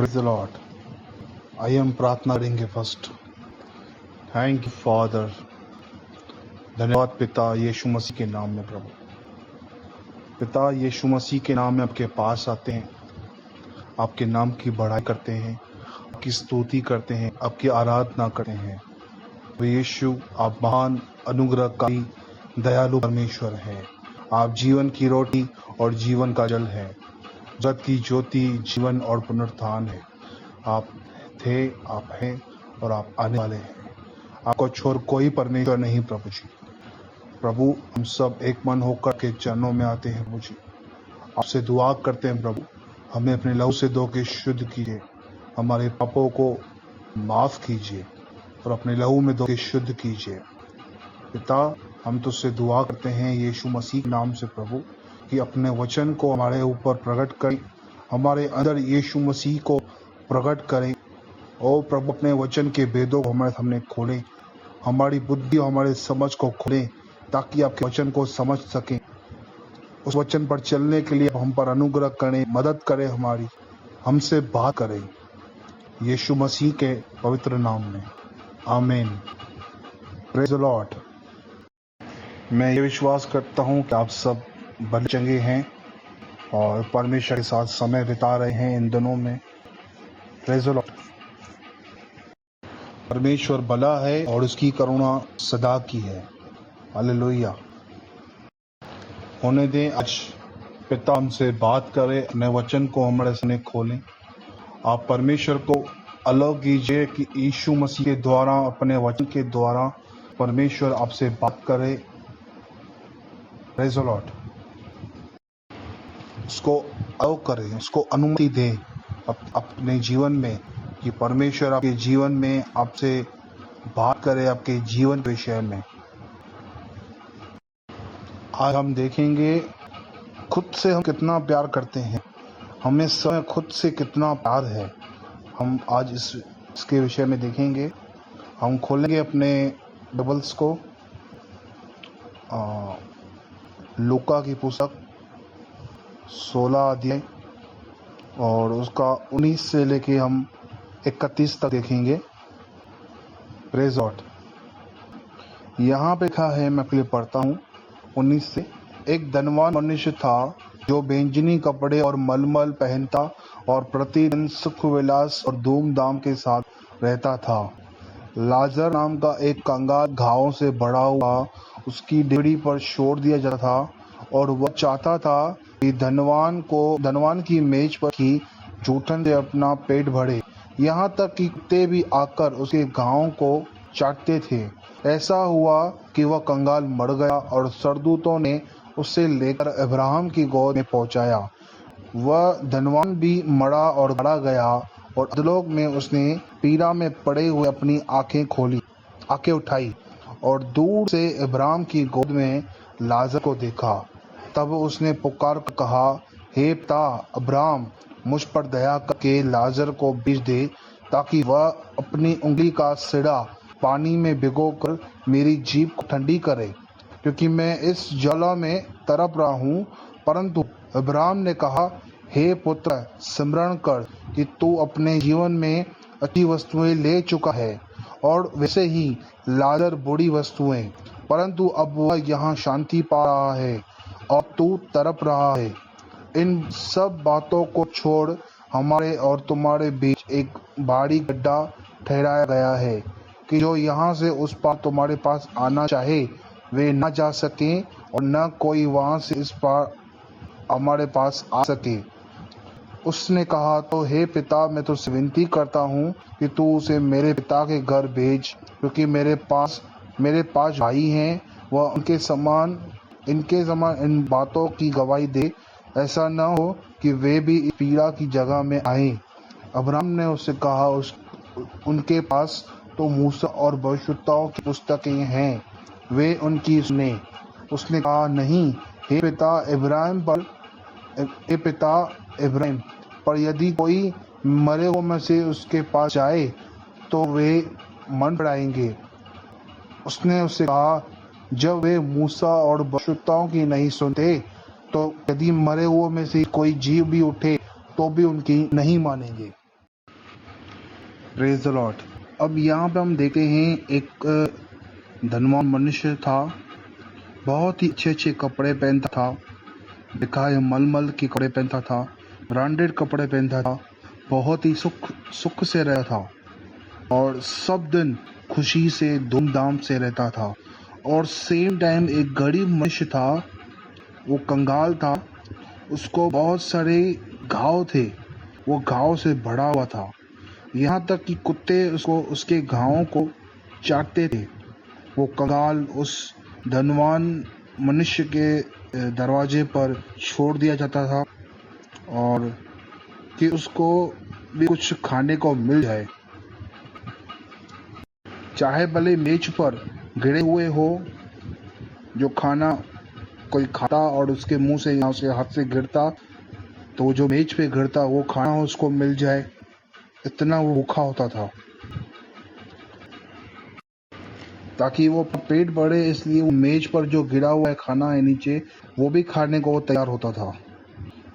Praise the Lord. आइए हम प्रार्थना करेंगे फर्स्ट। थैंक यू फादर, धन्यवाद पिता यीशु मसीह के नाम में। प्रभु पिता यीशु मसीह के नाम में आपके पास आते हैं, आपके नाम की बढ़ाई करते हैं, आपकी स्तुति करते हैं, आपकी आराधना करते हैं। तो यीशु, आप महान अनुग्रहकारी दयालु परमेश्वर हैं। आप जीवन की रोटी और जीवन का जल है, जगत की ज्योति, जीवन और पुनरुत्थान है। आप थे, आप हैं और आप आने वाले हैं। आपको छोड़ कोई परमेश्वर नहीं प्रभु जी। प्रभु, हम सब एक मन होकर के चरणों में आते हैं प्रभु जी। आपसे दुआ करते हैं प्रभु, हमें अपने लहू से धो के शुद्ध कीजिए, हमारे पापों को माफ कीजिए और अपने लहू में धो के शुद्ध कीजिए। पिता, हम तुझसे दुआ करते हैं यीशु मसीह के नाम से प्रभु, कि अपने वचन को हमारे ऊपर प्रकट करें, हमारे अंदर यीशु मसीह को प्रकट करें। ओ प्रभु, अपने वचन के भेदों को हमारे सामने खोलें, हमारी बुद्धि और हमारे समझ को खोलें, ताकि आपके वचन को समझ सकें। उस वचन पर चलने के लिए हम पर अनुग्रह करें, मदद करें, हमारी हमसे बात करें, यीशु मसीह के पवित्र नाम में, आमीन। Praise the Lord. मैं ये विश्वास करता हूँ कि आप सब भले चंगे हैं और परमेश्वर के साथ समय बिता रहे हैं इन दिनों में। Praise the Lord. परमेश्वर भला है और उसकी करुणा सदा की है। हालेलुया। होने दें आज पिता हमसे बात करें, अपने वचन को हमारे सामने खोलें। आप परमेश्वर को अलग कीजिए कि यीशु मसीह के द्वारा, अपने वचन के द्वारा परमेश्वर आपसे बात करे। Praise the Lord. उसको अलग करें, उसको अनुमति दें अपने जीवन में, कि परमेश्वर आपके जीवन में आपसे बात करे, आपके जीवन के विषय में। आज हम देखेंगे खुद से हम कितना प्यार करते हैं, हमें समय खुद से कितना प्यार है। हम आज इसके विषय में देखेंगे। हम खोलेंगे अपने बाइबल्स को, लूका की पुस्तक 16 अध्याय और उसका 19 से लेके हम 31 तक देखेंगे। Praise Lord. यहाँ पे लिखा है, मैं पहले पढ़ता हूँ 19 से। एक धनवान मनुष्य था जो बैंजनी कपड़े और मलमल पहनता और प्रतिदिन सुख विलास और धूमधाम के साथ रहता था। लाजर नाम का एक कंगाल घावों से बढ़ा हुआ उसकी डेहरी पर छोड़ दिया जाता था, और वह चाहता था कि धनवान की मेज पर की जूठन से अपना पेट भरे, यहाँ तक कि कुत्ते भी आकर उसके घावों को चाटते थे। ऐसा हुआ कि वह कंगाल मर गया और सरदूतों ने उसे लेकर अब्राहम की गोद में पहुंचाया। वह धनवान भी मरा और गाड़ा गया, और अधोलोक में उसने पीड़ा में पड़े हुए अपनी आंखें उठाई और दूर से अब्राहम की गोद में लाजर को देखा। तब उसने पुकार कर कहा, हे पिता अब्राहम, मुझ पर दया करके लाजर को भेज दे, ताकि वह अपनी उंगली का सिरा पानी में भिगोकर मेरी जीभ को ठंडी करे, क्योंकि मैं इस ज्वाला में तड़प रहा हूँ। परंतु अब्राहम ने कहा, हे पुत्र, स्मरण कर कि तू अपने जीवन में अच्छी वस्तुएं ले चुका है, और वैसे ही लाजर बुरी वस्तुएं, परंतु अब वह यहाँ शांति पा रहा है और तू तड़प रहा है। इन सब बातों को छोड़ हमारे और तुम्हारे बीच एक भारी गड्ढा ठहराया गया है, कि जो यहाँ से उस पार तुम्हारे पास आना चाहे वे न जा सके, और न कोई वहाँ से इस पार हमारे पास आ सके। उसने कहा, तो हे पिता, मैं तुझसे विनती करता हूँ कि तू उसे मेरे पिता के घर भेज, क्योंकि मेरे पास भाई हैं, वह इनके समान इन बातों की गवाही दे। ऐसा न हो कि वे भी इस पीड़ा की जगह में आए। अब्राहम ने उससे कहा, उनके पास तो मूसा और भविष्यवक्ताओं की पुस्तकें हैं, वे उनकी सुने। उसने कहा, नहीं, हे पिता इब्राहिम, पर यदि कोई मरे हुओं में से उसके पास जाए तो वे मन बढ़ाएंगे। उसने उससे कहा, जब वे मूसा और भविष्यवक्ताओं की नहीं सुनते, तो यदि मरे हुओं में से कोई जीव भी उठे तो भी उनकी नहीं मानेंगे। Praise the Lord. अब यहाँ पे हम देखते हैं एक धनवान मनुष्य था, बहुत ही अच्छे अच्छे कपड़े पहनता था, दिखा है मलमल के कपड़े पहनता था, ब्रांडेड कपड़े पहनता था, बहुत ही सुख से रहता था और सब दिन खुशी से धूमधाम से रहता था। और सेम टाइम एक गरीब मनुष्य था, वो कंगाल था, उसको बहुत सारे घाव थे, वो घाव से भरा हुआ था, यहाँ तक कि कुत्ते उसके घावों को चाटते थे। वो कंगाल उस धनवान मनुष्य के दरवाजे पर छोड़ दिया जाता था और कि उसको भी कुछ खाने को मिल जाए, चाहे भले मेज पर गिरे हुए हो, जो खाना कोई खाता और उसके मुंह से या उसके हाथ से गिरता, तो जो मेज पे गिरता वो खाना उसको मिल जाए, इतना वो भूखा होता था। ताकि वो पेट भरे, इसलिए वो मेज पर जो गिरा हुआ है खाना है नीचे, वो भी खाने को तैयार होता था।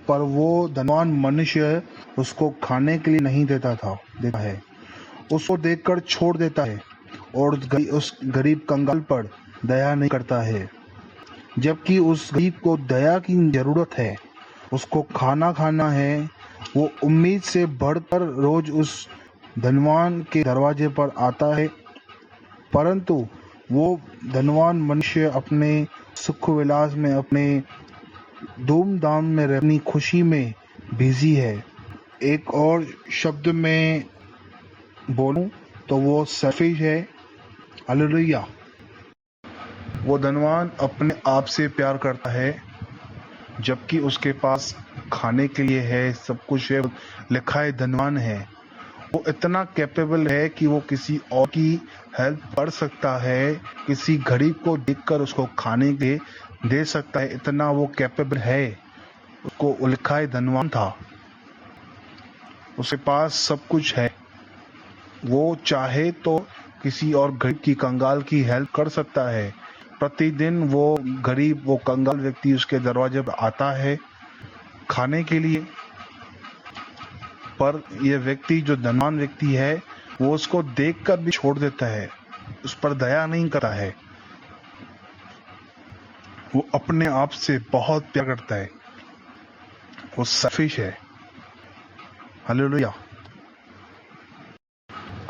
पर वो धनवान मनुष्य उसको खाने के लिए नहीं देता है, उसको देखकर छोड़ देता है और उस गरीब कंगाल पर दया नहीं करता है, जबकि उस गरीब को दया की जरूरत है, उसको खाना है। वो उम्मीद से बढ़कर रोज उस धनवान के दरवाजे पर आता है, परंतु वो धनवान मनुष्य अपने सुख विलास में, अपने धूमधाम में, अपनी खुशी में बिजी है। एक और शब्द में बोलूं तो वो सेल्फिश है। हालेलुया। वो धनवान अपने आप से प्यार करता है, जबकि उसके पास खाने के लिए है, सब कुछ है, लिखा है धनवान है। वो इतना कैपेबल है कि वो किसी और की हेल्प कर सकता है, किसी गरीब को देखकर उसको खाने के दे सकता है, इतना वो कैपेबल है। उसको लिखा है धनवान था, उसके पास सब कुछ है, वो चाहे तो किसी और गरीब की, कंगाल की हेल्प कर सकता है। प्रतिदिन वो गरीब, वो कंगाल व्यक्ति उसके दरवाजे पर आता है खाने के लिए, पर यह व्यक्ति जो धनवान व्यक्ति है वो उसको देखकर भी छोड़ देता है, उस पर दया नहीं करता है। वो अपने आप से बहुत प्यार करता है, वो सेल्फिश है। हालेलुया।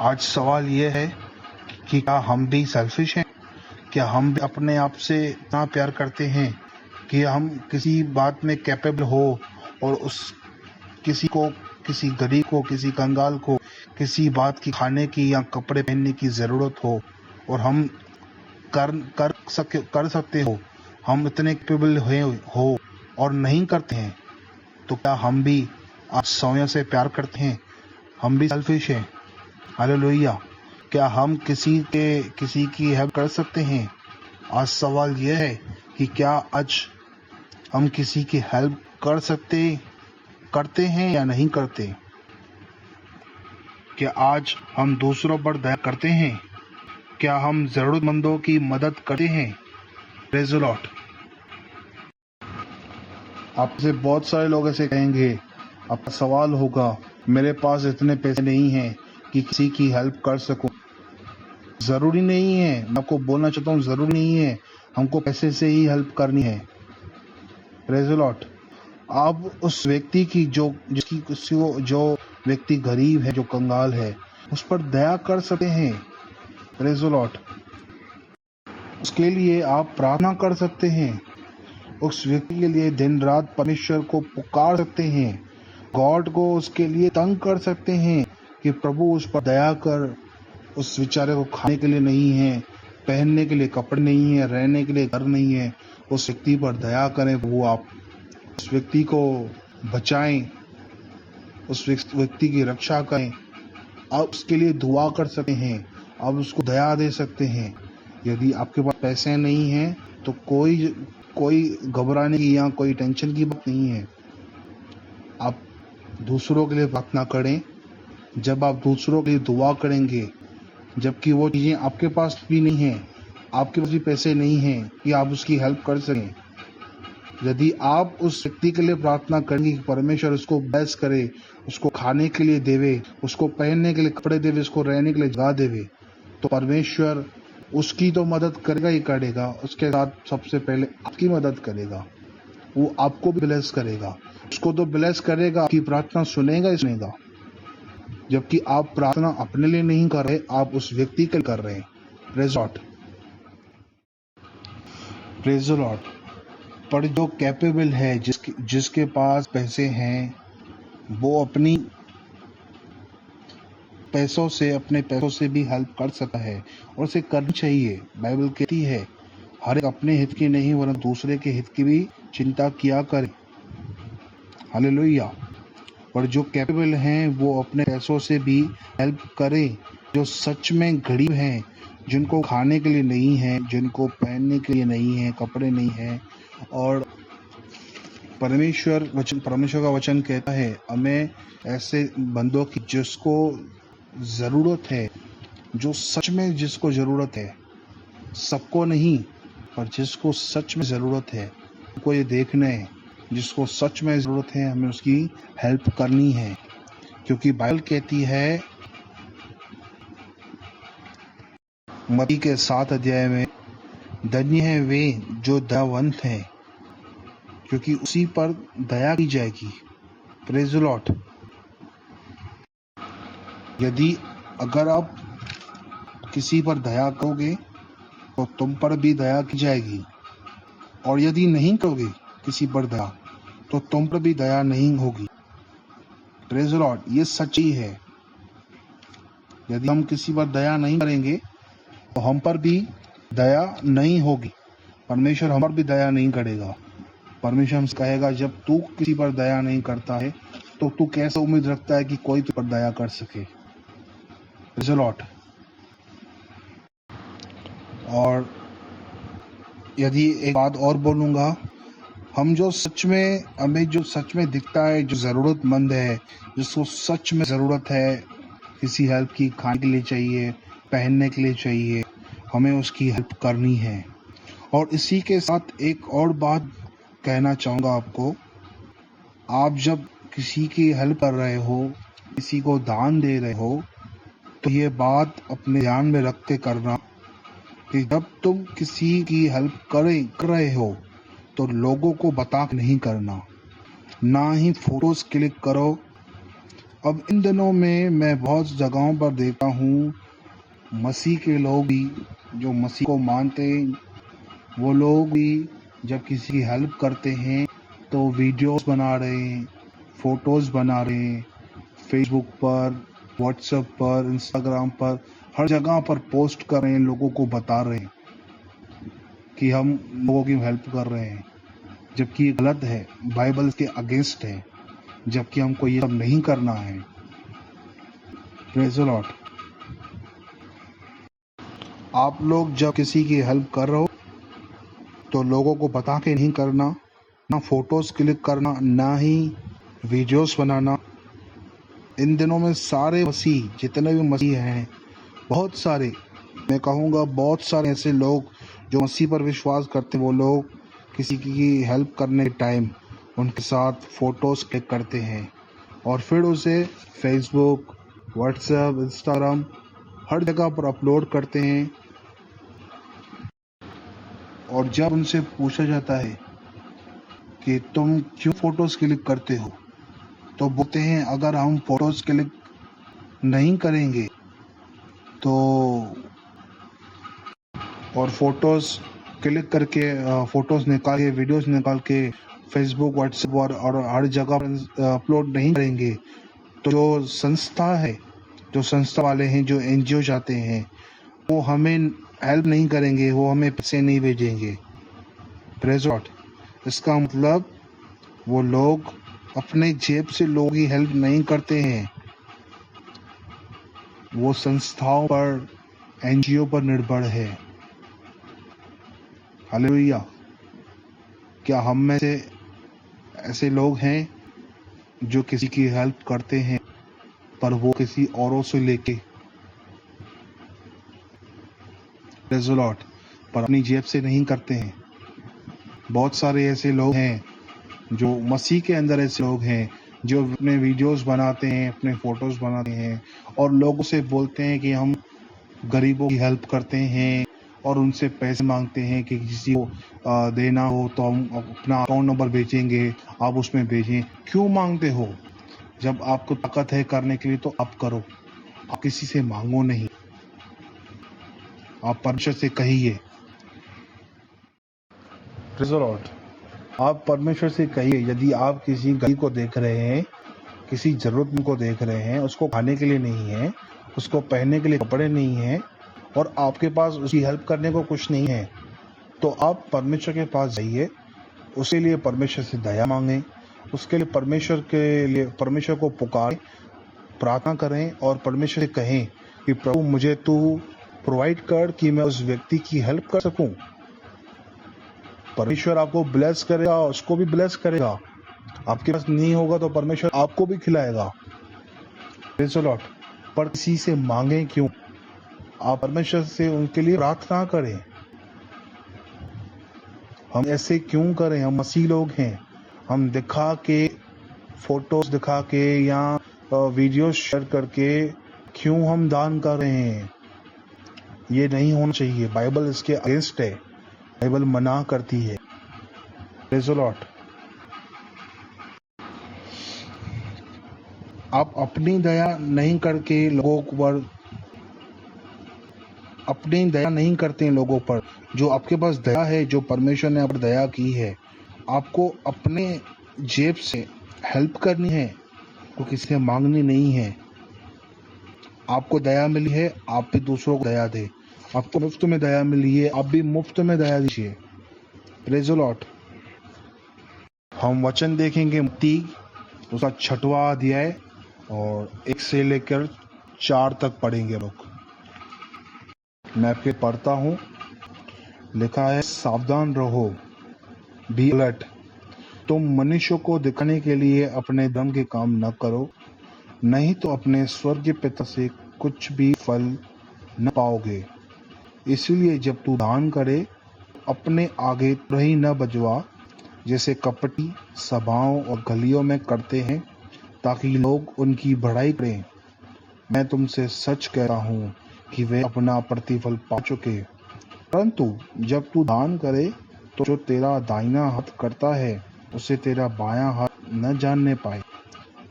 आज सवाल ये है कि क्या हम भी सेल्फिश हैं? क्या हम भी अपने आप से इतना प्यार करते हैं कि हम किसी बात में कैपेबल हो और उस किसी को, किसी गरीब को, किसी कंगाल को किसी बात की, खाने की या कपड़े पहनने की ज़रूरत हो और हम कर सकते हो, हम इतने कैपेबल हो और नहीं करते हैं, तो क्या हम भी आज स्वयं से प्यार करते हैं? हम भी सेल्फिश हैं। हालेलुया। क्या हम किसी की हेल्प कर सकते हैं? आज सवाल यह है कि क्या आज हम किसी की हेल्प करते हैं या नहीं करते? क्या आज हम दूसरों पर दया करते हैं? क्या हम जरूरतमंदों की मदद करते हैं? Praise the Lord. आपसे बहुत सारे लोग ऐसे कहेंगे, आपका सवाल होगा, मेरे पास इतने पैसे नहीं हैं कि किसी की हेल्प कर सकूं। ज़रूरी नहीं है, मैं आपको बोलना चाहता हूँ, ज़रूरी नहीं है हमको पैसे से ही हेल्प करनी है। Praise the Lord. आप उस व्यक्ति की जो व्यक्ति गरीब है, जो कंगाल है, उस पर दया कर सकते हैं। Praise the Lord. उसके लिए आप प्रार्थना कर सकते हैं, उस व्यक्ति के लिए दिन रात परमेश्वर को पुकार सकते हैं, गॉड को उसके लिए तंग कर सकते हैं कि प्रभु उस पर दया कर। उस बेचारे को खाने के लिए नहीं है, पहनने के लिए कपड़े नहीं है, रहने के लिए घर नहीं है, उस व्यक्ति पर दया करें प्रभु। आप उस व्यक्ति को बचाएं, उस व्यक्ति की रक्षा करें। आप उसके लिए दुआ कर सकते हैं, आप उसको दया दे सकते हैं। यदि आपके पास पैसे नहीं हैं तो कोई घबराने की या कोई टेंशन की बात नहीं है। आप दूसरों के लिए प्रार्थना करें। जब आप दूसरों के लिए दुआ करेंगे, जबकि वो चीज़ें आपके पास भी नहीं हैं, आपके पास भी पैसे नहीं हैं कि आप उसकी हेल्प कर सकें, यदि आप उस व्यक्ति के लिए प्रार्थना करेंगे कि परमेश्वर उसको ब्लेस करे, उसको खाने के लिए देवे, उसको पहनने के लिए कपड़े देवे, उसको रहने के लिए जगह देवे, तो परमेश्वर उसकी तो मदद करेगा ही करेगा, उसके साथ सबसे पहले आपकी मदद करेगा। वो आपको भी ब्लेस करेगा। उसको तो ब्लेस करेगा, आपकी प्रार्थना सुनेगा ही सुनेगा। जबकि आप प्रार्थना अपने लिए नहीं कर रहे, आप उस व्यक्ति के लिए कर रहे हैं। Praise the Lord. पर जो कैपेबल है, जिसके पास पैसे हैं, वो अपने पैसों से भी हेल्प कर सकता है और उसे करनी चाहिए। बाइबल कहती है हर एक अपने हित की नहीं वरन दूसरे के हित की भी चिंता किया करे। हालेलुया। पर जो कैपेबल हैं वो अपने पैसों से भी हेल्प करें। जो सच में गरीब हैं, जिनको खाने के लिए नहीं है, जिनको पहनने के लिए नहीं है, कपड़े नहीं है, और परमेश्वर का वचन कहता है हमें ऐसे बंदों की जिसको ज़रूरत है, जो सच में जिसको ज़रूरत है, सबको नहीं पर जिसको सच में ज़रूरत है, को ये देखना है जिसको सच में ज़रूरत है, हमें उसकी हेल्प करनी है। क्योंकि बाइबल कहती है मत्ती के 7 अध्याय में, धन्य है वे जो दयावंत हैं, क्योंकि उसी पर दया की जाएगी। Praise the Lord. यदि अगर आप किसी पर दया करोगे तो तुम पर भी दया की जाएगी, और यदि नहीं करोगे किसी पर दया तो तुम पर भी दया नहीं होगी। Praise the Lord. ये सच्ची है। यदि हम किसी पर दया नहीं करेंगे तो हम पर भी दया नहीं होगी। परमेश्वर हम पर भी दया नहीं करेगा। परमेश्वर हमसे कहेगा जब तू किसी पर दया नहीं करता है तो तू कैसे उम्मीद रखता है कि कोई तुम पर दया कर सके। Praise the Lord. और यदि एक बात और बोलूँगा, हमें जो सच में दिखता है, जो ज़रूरतमंद है, जिसको सच में ज़रूरत है किसी हेल्प की, खाने के लिए चाहिए, पहनने के लिए चाहिए, हमें उसकी हेल्प करनी है। और इसी के साथ एक और बात कहना चाहूँगा आपको, आप जब किसी की हेल्प कर रहे हो, किसी को दान दे रहे हो, तो ये बात अपने ध्यान में रख के करना कि जब तुम किसी की हेल्प कर रहे हो तो लोगों को बता के नहीं करना, ना ही फोटोज क्लिक करो। अब इन दिनों में मैं बहुत जगहों पर देखता हूँ, मसीह के लोग भी जो मसीह को मानते हैं, वो लोग भी जब किसी की हेल्प करते हैं तो वीडियोस बना रहे हैं, फोटोज़ बना रहे हैं, फेसबुक पर, व्हाट्सएप पर, इंस्टाग्राम पर, हर जगह पर पोस्ट कर रहे हैं, लोगों को बता रहे हैं कि हम लोगों की हेल्प कर रहे हैं, जबकि ये गलत है, बाइबल के अगेंस्ट है, जबकि हमको ये सब नहीं करना है। Praise the Lord. आप लोग जब किसी की हेल्प कर रहे हो तो लोगों को बता के नहीं करना, ना फोटोज़ क्लिक करना, ना ही वीडियोस बनाना। इन दिनों में सारे मसीह, जितने भी मसीह हैं, बहुत सारे, मैं कहूँगा बहुत सारे ऐसे लोग जो मसीह पर विश्वास करते हैं, वो लोग किसी की हेल्प करने के टाइम उनके साथ फ़ोटोज़ क्लिक करते हैं और फिर उसे फेसबुक, व्हाट्सएप, इंस्टाग्राम हर जगह पर अपलोड करते हैं। और जब उनसे पूछा जाता है कि तुम क्यों फ़ोटोज़ क्लिक करते हो, तो बोलते हैं अगर हम फ़ोटोज़ क्लिक नहीं करेंगे तो, और फोटोज़ क्लिक करके फ़ोटोज़ निकाल के, वीडियोज़ निकाल के फेसबुक, व्हाट्सएप और हर जगह पर अपलोड नहीं करेंगे तो जो संस्था है, जो संस्था वाले हैं, जो NGO जाते हैं, वो हमें हेल्प नहीं करेंगे, वो हमें पैसे नहीं भेजेंगे। Praise Lord. इसका मतलब वो लोग अपने जेब से लोगों की हेल्प नहीं करते हैं, वो संस्थाओं पर, NGO पर निर्भर है। हालेलुया। क्या हम में से ऐसे लोग हैं जो किसी की हेल्प करते हैं पर वो किसी औरों से लेके, प्रेज़ द लॉर्ड, पर अपनी जेब से नहीं करते हैं? बहुत सारे ऐसे लोग हैं जो मसीह के अंदर ऐसे लोग हैं जो अपने वीडियोस बनाते हैं, अपने फोटोज बनाते हैं और लोगों से बोलते हैं कि हम गरीबों की हेल्प करते हैं और उनसे पैसे मांगते हैं कि किसी को देना हो तो हम अपना अकाउंट नंबर भेजेंगे, आप उसमें भेजें। क्यों मांगते हो? जब आपको ताकत है करने के लिए तो आप करो, आप किसी से मांगो नहीं, आप परमेश्वर से कहिए। Praise the Lord. आप परमेश्वर से कहिए, यदि आप किसी गरीब को देख रहे हैं, किसी जरूरतमंद को देख रहे हैं, उसको खाने के लिए नहीं है, उसको पहनने के लिए कपड़े नहीं हैं और आपके पास उसकी हेल्प करने को कुछ नहीं है, तो आप परमेश्वर के पास जाइए, उसके लिए परमेश्वर से दया मांगें, उसके लिए परमेश्वर को पुकारें, प्रार्थना करें और परमेश्वर से कहें कि प्रभु मुझे तू प्रोवाइड कर कि मैं उस व्यक्ति की हेल्प कर सकूं। परमेश्वर आपको ब्लेस करेगा, उसको भी ब्लेस करेगा। आपके पास नहीं होगा तो परमेश्वर आपको भी खिलाएगा। Praise the Lord. पर किसी से मांगे क्यों? आप परमेश्वर से उनके लिए प्रार्थना करें। हम ऐसे क्यों करें? हम मसीह लोग हैं, हम दिखा के, फोटोज दिखा के या वीडियो शेयर करके क्यों हम दान कर रहे हैं? ये नहीं होना चाहिए। बाइबल इसके अगेंस्ट है, बाइबल मना करती है। Praise the Lord. आप अपनी दया नहीं करके लोगों पर, अपनी दया नहीं करते हैं लोगों पर। जो आपके पास दया है, जो परमेश्वर ने आप पर दया की है, आपको अपने जेब से हेल्प करनी है, तो किसी से मांगनी नहीं है। आपको दया मिली है, आप भी दूसरों को दया दे। आपको मुफ्त में दया मिली है, आप भी मुफ्त में दया दीजिए। Praise the Lord. हम वचन देखेंगे मत्ती उसका 6वां अध्याय और 1 से लेकर 4 तक पढ़ेंगे लोग। मैं आपके पढ़ता हूँ। लिखा है, सावधान रहो, बी अलर्ट। तुम मनुष्य को दिखाने के लिए अपने धर्म के काम न करो, नहीं तो अपने स्वर्गीय पिता से कुछ भी फल न पाओगे। इसलिए जब तू दान करे, अपने आगे तुरही न बजवा, जैसे कपटी सभाओं और गलियों में करते हैं, ताकि लोग उनकी बड़ाई करें। मैं तुमसे सच कहता हूँ कि वे अपना प्रतिफल पा चुके। परंतु जब तू दान करे, तो जो तेरा दाहिना हाथ करता है, उसे तेरा बायां हाथ न जानने पाए,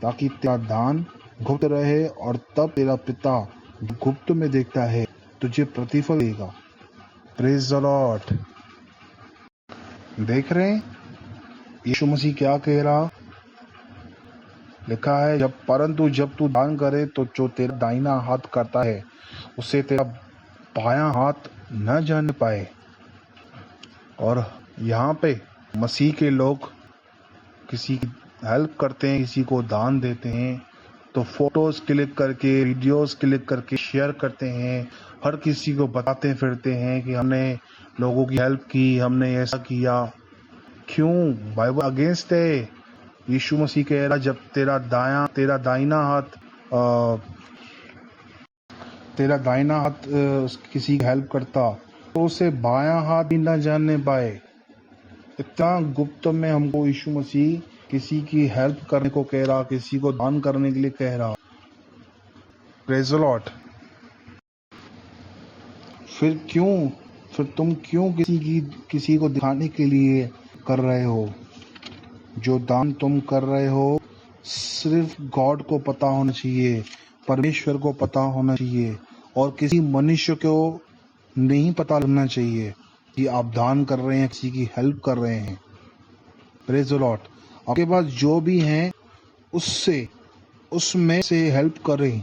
ताकि तेरा दान गुप्त रहे, और तब तेरा पिता जो गुप्त में देखता है तुझे प्रतिफल देगा। Praise the Lord. देख रहे हैं यीशु मसीह क्या कह रहा? लिखा है, परंतु जब तू दान करे, तो जो तेरा दाहिना हाथ करता है, उसे तेरा बायां हाथ न जान पाए। और यहाँ पे मसीह के लोग किसी की हेल्प करते हैं, किसी को दान देते हैं, तो फोटोज क्लिक करके, वीडियोस क्लिक करके शेयर करते हैं, हर किसी को बताते फिरते हैं कि हमने लोगों की हेल्प की, हमने ऐसा किया। क्यों? बाइबल अगेंस्ट है। यीशु मसीह कह रहा, जब तेरा दाहिना हाथ किसी की हेल्प करता, तो उसे बायां हाथ भी न जानने पाए। इतना गुप्त में हमको यीशु मसीह किसी की हेल्प करने को कह रहा, किसी को दान करने के लिए कह रहा। Praise the Lord. फिर तुम क्यों किसी को दिखाने के लिए कर रहे हो? जो दान तुम कर रहे हो, सिर्फ गॉड को पता होना चाहिए, परमेश्वर को पता होना चाहिए, और किसी मनुष्य को नहीं पता लगना चाहिए कि आप दान कर रहे हैं, किसी की हेल्प कर रहे हैं। Praise the Lord. आपके पास जो भी हैं, उसमें से हेल्प करें।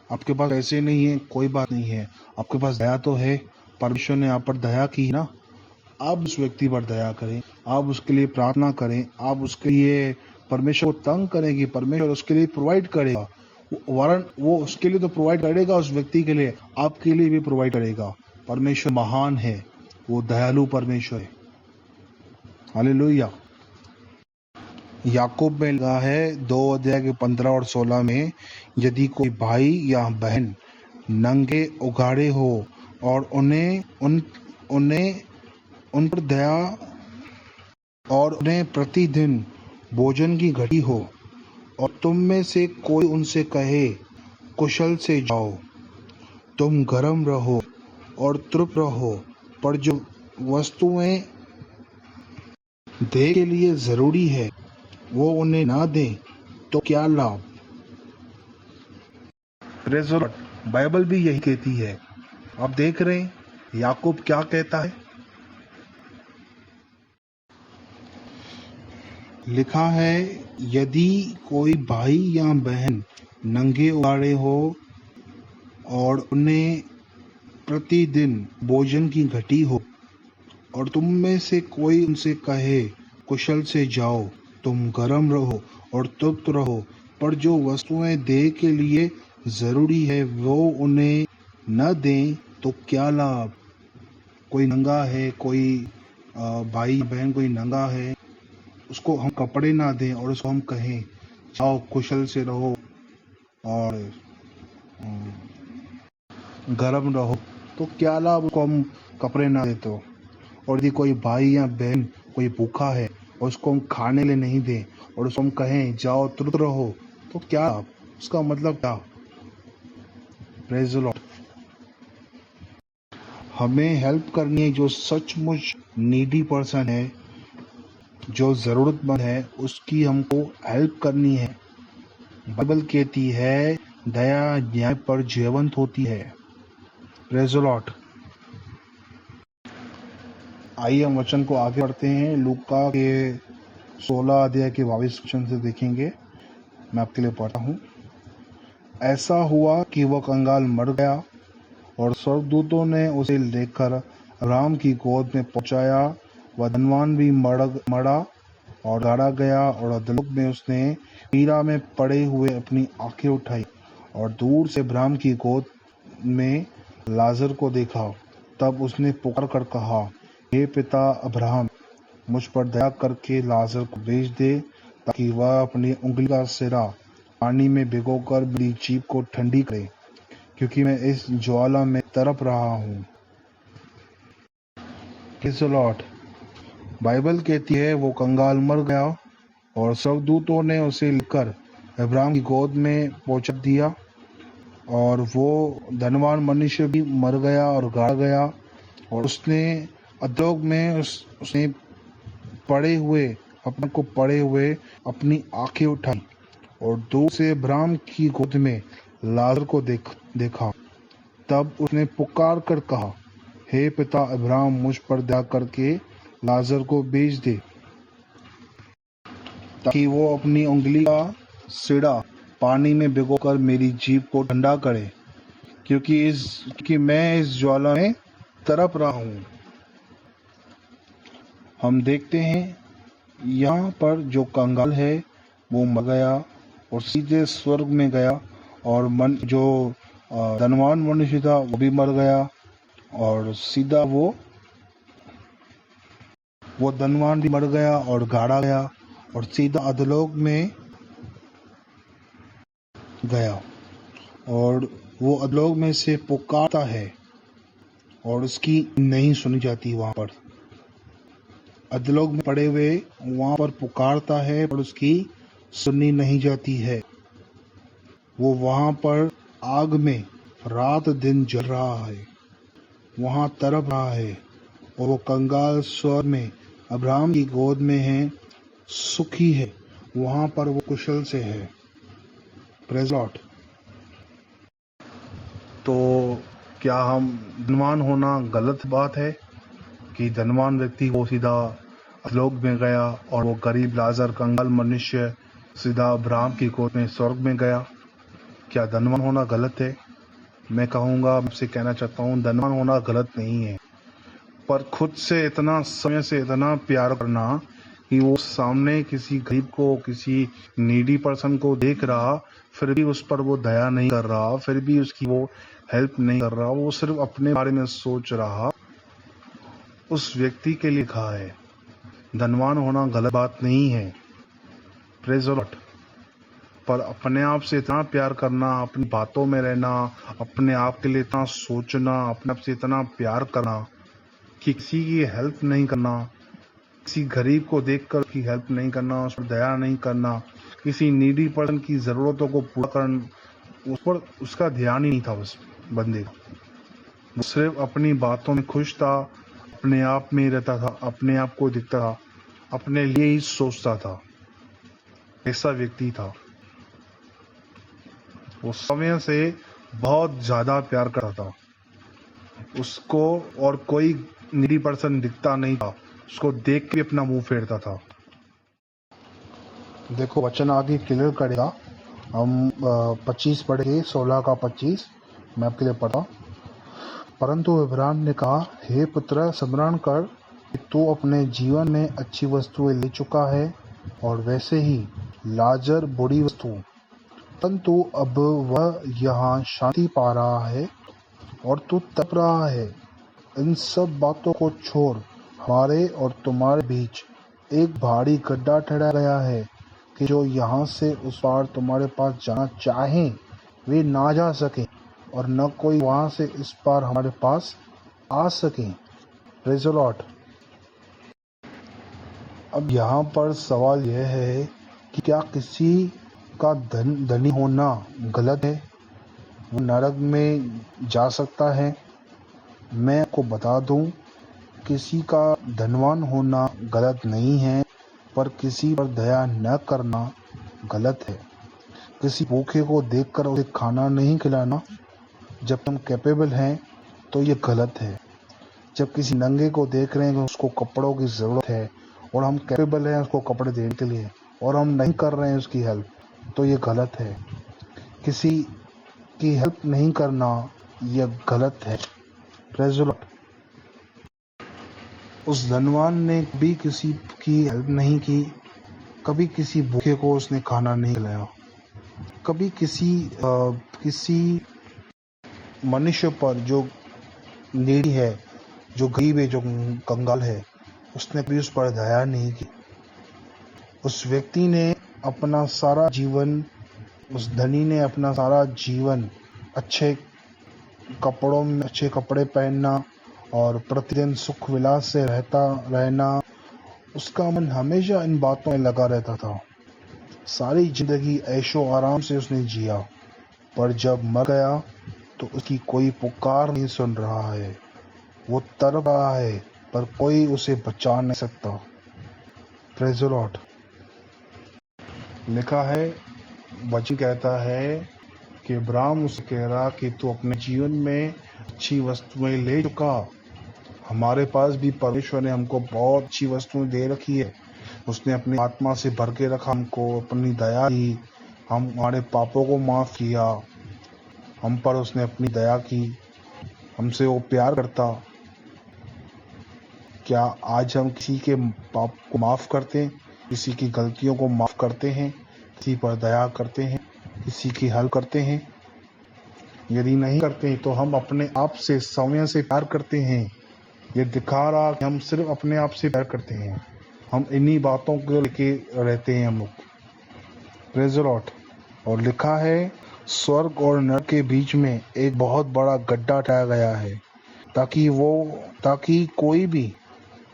आपके पास पैसे नहीं है, कोई बात नहीं है, आपके पास दया तो है, परमेश्वर ने आप पर दया की ना। आप उस व्यक्ति पर दया करें, आप उसके लिए प्रार्थना करें, आप उसके लिए परमेश्वर को तंग करें कि परमेश्वर उसके लिए प्रोवाइड करेगा। वो उसके लिए तो प्रोवाइड करेगा, उस व्यक्ति के लिए, आपके लिए भी प्रोवाइड करेगा। परमेश्वर महान है, वो दयालु परमेश्वर है। हालेलुया। याकूब में लिखा है 2 अध्याय के 15 और 16 में, यदि कोई भाई या बहन नंगे उघाड़े हो और उन पर दया और उन्हें प्रतिदिन भोजन की घटी हो, और तुम में से कोई उनसे कहे, कुशल से जाओ, तुम गर्म रहो और तृप्त रहो, पर जो वस्तुएं देह के लिए जरूरी है वो उन्हें ना दें, तो क्या लाभ। Praise the Lord. बाइबल भी यही कहती है। आप देख रहे हैं याकूब क्या कहता है। लिखा है, यदि कोई भाई या बहन नंगे उगाड़े हो और उन्हें प्रतिदिन भोजन की घटी हो, और तुम में से कोई उनसे कहे, कुशल से जाओ, तुम गर्म रहो और तृप्त रहो, पर जो वस्तुएं देह के लिए जरूरी है वो उन्हें न दें, तो क्या लाभ। कोई नंगा है, कोई भाई बहन कोई नंगा है, उसको हम कपड़े ना दें और उसको हम कहें जाओ कुशल से रहो और गर्म रहो, तो क्या लाभ उसको हम कपड़े ना दे तो। और यदि कोई भाई या बहन कोई भूखा है और उसको हम खाने ले नहीं दें और उसको हम कहें जाओ तृप्त रहो, तो क्या लाभ। उसका मतलब क्या। Praise the Lord. हमें हेल्प करनी है जो सचमुच नीडी पर्सन है, जो ज़रूरतमंद है, उसकी हमको हेल्प करनी है। बाइबल कहती है दया न्याय पर जीवंत होती है। Praise the Lord. आइए हम वचन को आगे बढ़ते हैं। लूका के 16 अध्याय के 22 वचन से देखेंगे। मैं आपके लिए पढ़ता हूँ। ऐसा हुआ कि वह कंगाल मर गया और स्वर्गदूतों ने उसे लेकर अब्राहम की गोद में पहुंचाया। वह धनवान भी मरा और गाड़ा गया, और अधोलोक में उसने पीड़ा में पड़े हुए अपनी आंखें उठाई और दूर से अब्राहम की गोद में लाजर को देखा। तब उसने पुकार कर कहा, हे पिता अब्राहम, मुझ पर दया करके लाजर को भेज दे, ताकि वह अपनी उंगली का सिरा पानी में भिगोकर मेरी जीभ को ठंडी करे, क्योंकि मैं इस ज्वाला में तड़प रहा हूँ। Praise the Lord. बाइबल कहती है वो कंगाल मर गया और स्वर्गदूतों ने उसे लेकर अब्राहम की गोद में पहुंचा दिया, और वो धनवान मनुष्य भी मर गया और गाड़ गया, और उसने अधोलोक में उसने पड़े हुए अपनी आंखें उठाई और दूर से अब्राहम की गोद में लाजर को देखा। तब उसने पुकार कर कहा, हे पिता अब्राहम, मुझ पर दया करके लाजर को भेज दे, ताकि वो अपनी उंगली का सिरा पानी में भिगोकर मेरी जीभ को ठंडा करे, क्योंकि मैं इस ज्वाला में तड़प रहा हूँ। हम देखते हैं यहाँ पर जो कंगाल है वो मर गया और सीधे स्वर्ग में गया, और जो धनवान मनुष्य था वो भी मर गया और सीधा वो धनवान भी मर गया और गाड़ा गया और सीधा अधोलोक में गया, और वो अधोलोक में से पुकारता है और उसकी नहीं सुनी जाती। वहां पर अधोलोक में पड़े हुए वहां पर पुकारता है पर उसकी सुनी नहीं जाती है। वो वहां पर आग में रात दिन जल रहा है, वहां तड़प रहा है, और वो कंगाल स्वर्ग में अब्राहम की गोद में है, सुखी है, वहां पर वो कुशल से है। Praise Lord. तो क्या हम धनवान होना गलत बात है कि धनवान व्यक्ति वो सीधा अधोलोक में गया और वो गरीब लाजर कंगाल मनुष्य सीधा अब्राहम की गोद में स्वर्ग में गया। क्या धनवान होना गलत है। मैं कहूँगा, आपसे कहना चाहता हूँ, धनवान होना गलत नहीं है, पर खुद से इतना समय से इतना प्यार करना कि वो सामने किसी गरीब को, किसी नीडी पर्सन को देख रहा, फिर भी उस पर वो दया नहीं कर रहा, फिर भी उसकी वो हेल्प नहीं कर रहा, वो सिर्फ अपने बारे में सोच रहा, उस व्यक्ति के लिए कहा है। धनवान होना गलत बात नहीं है। Praise the Lord. पर अपने आप से इतना प्यार करना, अपनी बातों में रहना, अपने आप के लिए इतना सोचना, अपने आप से इतना प्यार करना कि किसी की हेल्प नहीं करना, किसी गरीब को देखकर उसकी हेल्प नहीं करना, उस पर दया नहीं करना, किसी नीडी पर्सन की ज़रूरतों को पूरा करना, उस पर उसका ध्यान ही नहीं था उस बंदे का। वो सिर्फ अपनी बातों में खुश था, अपने आप में ही रहता था, अपने आप को दिखता था, अपने लिए ही सोचता था। ऐसा व्यक्ति था। वो समय से बहुत ज़्यादा प्यार करता था। उसको और कोई नीडी पर्सन दिखता नहीं था, उसको देख के अपना मुंह फेरता था। देखो वचन आगे क्लियर करेगा। हम 25 पढ़ेंगे, 16 का 25 मैं आपके लिए पढ़ा। परंतु अब्राहम ने कहा, हे पुत्र, स्मरण कर कि तू अपने जीवन में अच्छी वस्तुएं ले चुका है और वैसे ही लाजर बुरी वस्तु, परंतु अब वह यहाँ शांति पा रहा है और तू तप रहा है। इन सब बातों को छोड़ हमारे और तुम्हारे बीच एक भारी गड्ढा ठहरा गया है कि जो यहाँ से उस पार तुम्हारे पास जाना चाहें वे ना जा सकें और न कोई वहाँ से इस पार हमारे पास आ सकें। Praise the Lord. अब यहाँ पर सवाल यह है कि क्या किसी का धनी होना गलत है? वो नरक में जा सकता है? मैं आपको बता दूं, किसी का धनवान होना गलत नहीं है, पर किसी पर दया न करना गलत है। किसी भूखे को देखकर उसे खाना नहीं खिलाना, जब हम कैपेबल हैं तो ये गलत है। जब किसी नंगे को देख रहे हैं कि उसको कपड़ों की ज़रूरत है और हम कैपेबल हैं उसको कपड़े देने के लिए और हम नहीं कर रहे हैं उसकी हेल्प, तो ये गलत है। किसी की हेल्प नहीं करना यह गलत है। Praise the Lord. उस धनवान ने भी किसी की हेल्प नहीं की, कभी किसी भूखे को उसने खाना नहीं खिलाया, कभी किसी मनुष्य पर जो नीडी है, जो गरीब है, जो कंगाल है, उसने भी उस पर दया नहीं की। उस व्यक्ति ने अपना सारा जीवन, उस धनी ने अपना सारा जीवन अच्छे कपड़ों में अच्छे कपड़े पहनना और प्रतिदिन सुख विलास से रहना, उसका मन हमेशा इन बातों में लगा रहता था। सारी जिंदगी ऐशो आराम से उसने जिया, पर जब मर गया तो उसकी कोई पुकार नहीं सुन रहा है। वो तड़प रहा है पर कोई उसे बचा नहीं सकता। Praise the Lord. लिखा है, वचन कहता है कि अब्राहम उसे कह रहा कि तू अपने जीवन में अच्छी वस्तुएं ले चुका। हमारे पास भी परमेश्वर ने हमको बहुत अच्छी वस्तुएं दे रखी है। उसने अपनी आत्मा से भर के रखा, हमको अपनी दया दी, हमारे पापों को माफ़ किया, हम पर उसने अपनी दया की, हमसे वो प्यार करता। क्या आज हम किसी के पाप को माफ़ करते हैं? किसी की गलतियों को माफ़ करते हैं? किसी पर दया करते हैं? किसी की हेल्प करते हैं? यदि नहीं करते हैं तो हम अपने आप से समय से प्यार करते हैं। ये दिखा रहा कि हम सिर्फ अपने आप से प्यार करते हैं। हम इन्हीं बातों को लेके रहते हैं हम लोग। Praise the Lord. और लिखा है, स्वर्ग और नरक के बीच में एक बहुत बड़ा गड्ढा ठहराया गया है ताकि कोई भी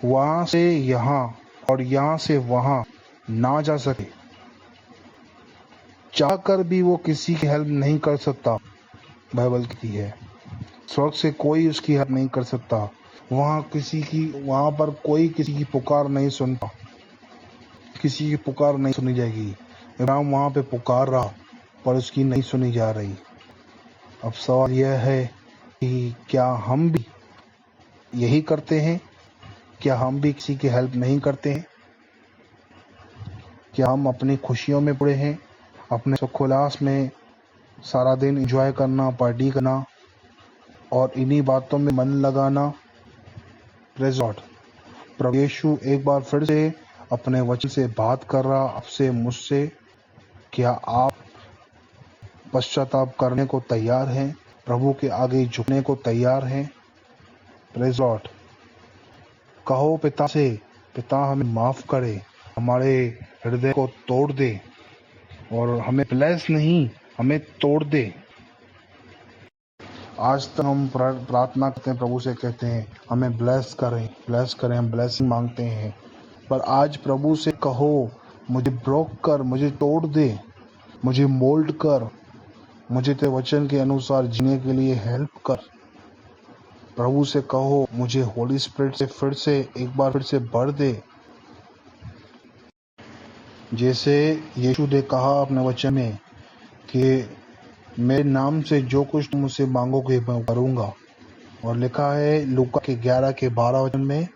वहां से यहाँ और यहाँ से वहां ना जा सके। चाहकर भी वो किसी की हेल्प नहीं कर सकता। बाइबल कहती है स्वर्ग से कोई उसकी हेल्प नहीं कर सकता। वहां पर कोई किसी की पुकार नहीं सुनता, किसी की पुकार नहीं सुनी जाएगी। अब्राहम वहां पे पुकार रहा पर उसकी नहीं सुनी जा रही। अब सवाल यह है कि क्या हम भी यही करते हैं? क्या हम भी किसी की हेल्प नहीं करते हैं? क्या हम अपनी खुशियों में पड़े हैं, अपने सुख उल्लास में सारा दिन एंजॉय करना, पार्टी करना और इन्हीं बातों में मन लगाना? Praise the lord. प्रभु यीशु एक बार फिर से अपने वचन से बात कर रहा आपसे, मुझसे। क्या आप पश्चाताप करने को तैयार हैं? प्रभु के आगे झुकने को तैयार हैं? Praise the Lord. कहो पिता से, पिता हमें माफ़ करे, हमारे हृदय को तोड़ दे और हमें ब्लेस नहीं, हमें तोड़ दे। आज तक हम प्रार्थना करते हैं, प्रभु से कहते हैं हमें ब्लेस करें, हम ब्लेसिंग मांगते हैं। पर आज प्रभु से कहो, मुझे ब्रोक कर, मुझे तोड़ दे, मुझे मोल्ड कर, मुझे तेरे वचन के अनुसार जीने के लिए हेल्प कर। प्रभु से कहो, मुझे होली स्पिरिट से फिर से भर दे। जैसे यीशु ने कहा अपने वचन में कि मेरे नाम से जो कुछ तुम मुझसे मांगोगे मैं करूंगा। और लिखा है लूका के 11 के 12 वचन में,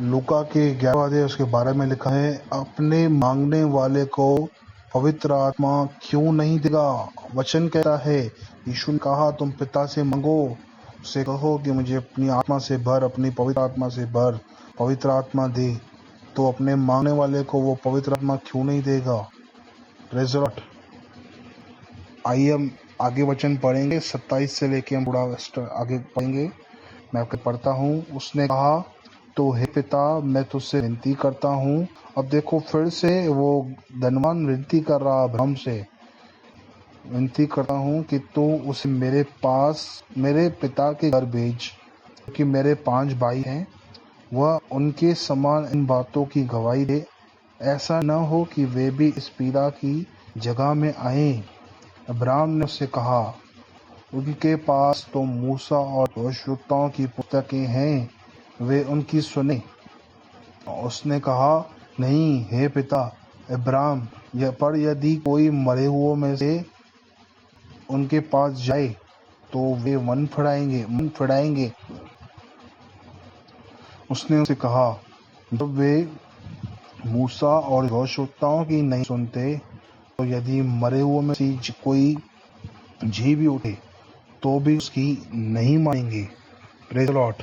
लूका के 11 अध्याय उसके 12 में लिखा है, अपने मांगने वाले को पवित्र आत्मा क्यों नहीं देगा। वचन कहता है, यीशु ने कहा तुम पिता से मांगो, उससे कहो कि मुझे अपनी आत्मा से भर, अपनी पवित्र आत्मा से भर, पवित्र आत्मा दे। तो अपने मांगने वाले को वो पवित्र आत्मा क्यों नहीं देगा। Praise the Lord. आइए हम आगे वचन पढ़ेंगे, 27 से लेके हम पूरा आगे पढ़ेंगे। मैं आपको पढ़ता हूँ। उसने कहा, तो हे पिता, मैं तुझसे विनती करता हूँ। अब देखो फिर से वो धनवान विनती कर रहा अब्राहम से, विनती करता हूँ कि तू उसे मेरे पास मेरे पिता के घर भेज, क्योंकि मेरे 5 भाई हैं, वह उनके समान इन बातों की गवाही दे। ऐसा न हो कि वे भी इस पीड़ा की जगह में आएं। अब्राहम ने उससे कहा, उनके पास तो मूसा और भविष्यवक्ताओं की पुस्तकें हैं, वे उनकी सुने। उसने कहा, नहीं हे पिता अब्राहम, पर यदि कोई मरे हुओं में से उनके पास जाए तो वे मन फिराएंगे। उसने उसे कहा, जब वे मूसा और भविष्यवक्ताओं की नहीं सुनते, तो यदि मरे हुओं में से कोई जी भी उठे तो भी उसकी नहीं मानेंगे। Praise the Lord.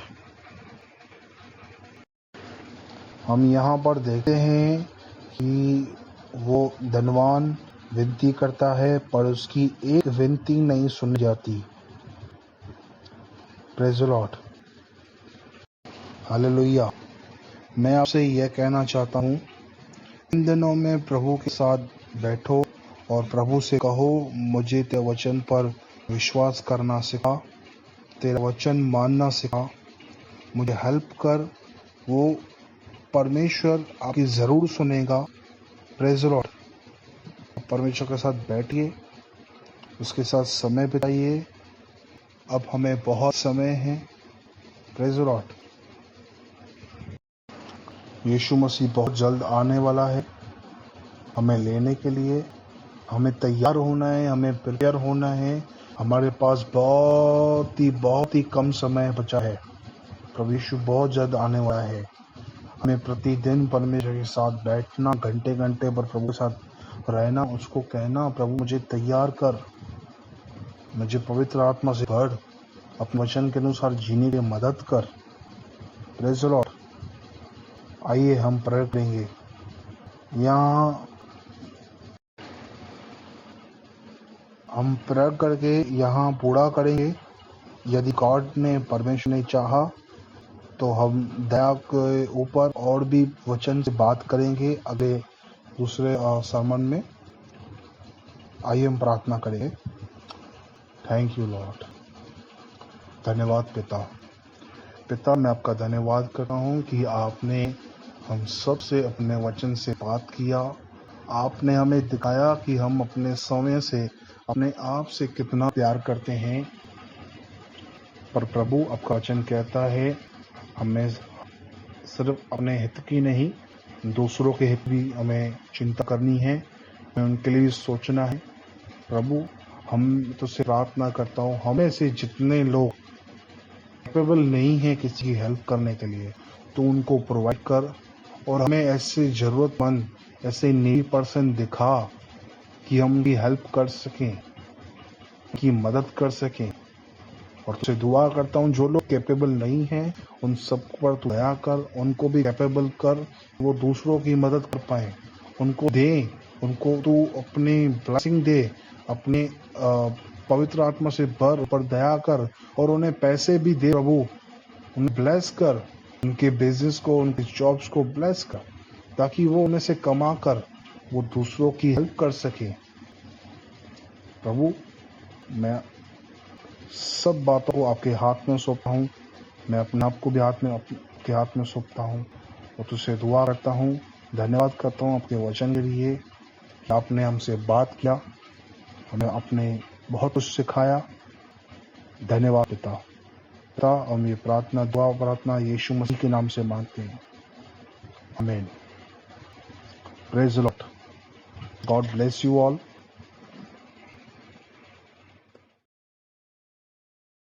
हम यहाँ पर देखते हैं कि वो धनवान विनती करता है, पर उसकी एक विनती नहीं सुनी जाती। Praise the Lord. हालेलुया। मैं आपसे यह कहना चाहता हूँ, इन दिनों में प्रभु के साथ बैठो और प्रभु से कहो, मुझे तेरे वचन पर विश्वास करना सिखा, तेरा वचन मानना सिखा, मुझे हेल्प कर। वो परमेश्वर आपकी ज़रूर सुनेगा। Praise the Lord. परमेश्वर के साथ बैठिए, उसके साथ समय बिताइए। अब हमें बहुत समय है। Praise the lord. यीशु मसीह बहुत जल्द आने वाला है हमें लेने के लिए। हमें तैयार होना है, हमें प्रिपेयर होना है। हमारे पास बहुत ही कम समय बचा है। प्रभु यीशु बहुत जल्द आने वाला है। हमें प्रतिदिन परमेश्वर के साथ बैठना, घंटे घंटे पर प्रभु के साथ रहना, उसको कहना, प्रभु मुझे तैयार कर, मुझे पवित्र आत्मा से भर, अपने वचन के अनुसार जीने की मदद कर। Praise the Lord. आइए हम प्रेयर करेंगे। यहाँ हम प्रेयर करके यहाँ पूरा करेंगे। यदि गॉड ने, परमेश्वर ने चाहा, तो हम दया के ऊपर और भी वचन से बात करेंगे अगले दूसरे सरमन में। आइए हम प्रार्थना करेंगे। Thank you Lord. धन्यवाद पिता, मैं आपका धन्यवाद करता हूँ कि आपने हम सब से अपने वचन से बात किया। आपने हमें दिखाया कि हम अपने समय से, अपने आप से कितना प्यार करते हैं। पर प्रभु, आपका वचन कहता है हमें सिर्फ अपने हित की नहीं, दूसरों के हित भी हमें चिंता करनी है, हमें उनके लिए भी सोचना है। प्रभु, हम तुझसे प्रार्थना करता हूँ, हमें से जितने लोग कैपेबल नहीं है किसी की हेल्प करने के लिए, तो उनको प्रोवाइड कर। और हमें ऐसे ज़रूरतमंद, ऐसे नीडी पर्सन दिखा कि हम उनकी हेल्प कर सकें, उनकी मदद कर सकें। और तुझसे दुआ करता हूँ, जो लोग कैपेबल नहीं हैं उन सब पर तू दया कर, उनको भी कैपेबल कर, वो दूसरों की मदद कर पाए। उनको दे, उनको तू अपनी ब्लेसिंग दे, अपने पवित्र आत्मा से भर, पर दया कर, और उन्हें पैसे भी दे प्रभु। उन्हें ब्लेस कर, उनके बिजनेस को, उनके जॉब्स को ब्लेस कर, ताकि वो उन्हें से कमा कर वो दूसरों की हेल्प कर सके। प्रभु, मैं सब बातों को आपके हाथ में सौंपता हूँ। मैं अपने आप को भी आपके हाथ में सौंपता हूँ और तुझसे दुआ करता हूँ, धन्यवाद करता हूँ आपके वचन के लिए कि आपने हमसे बात किया, हमें आपने बहुत कुछ सिखाया। धन्यवाद पिता। हम ये प्रार्थना यीशु मसीह के नाम से मांगते हैं, आमीन। Praise the Lord. God bless you all.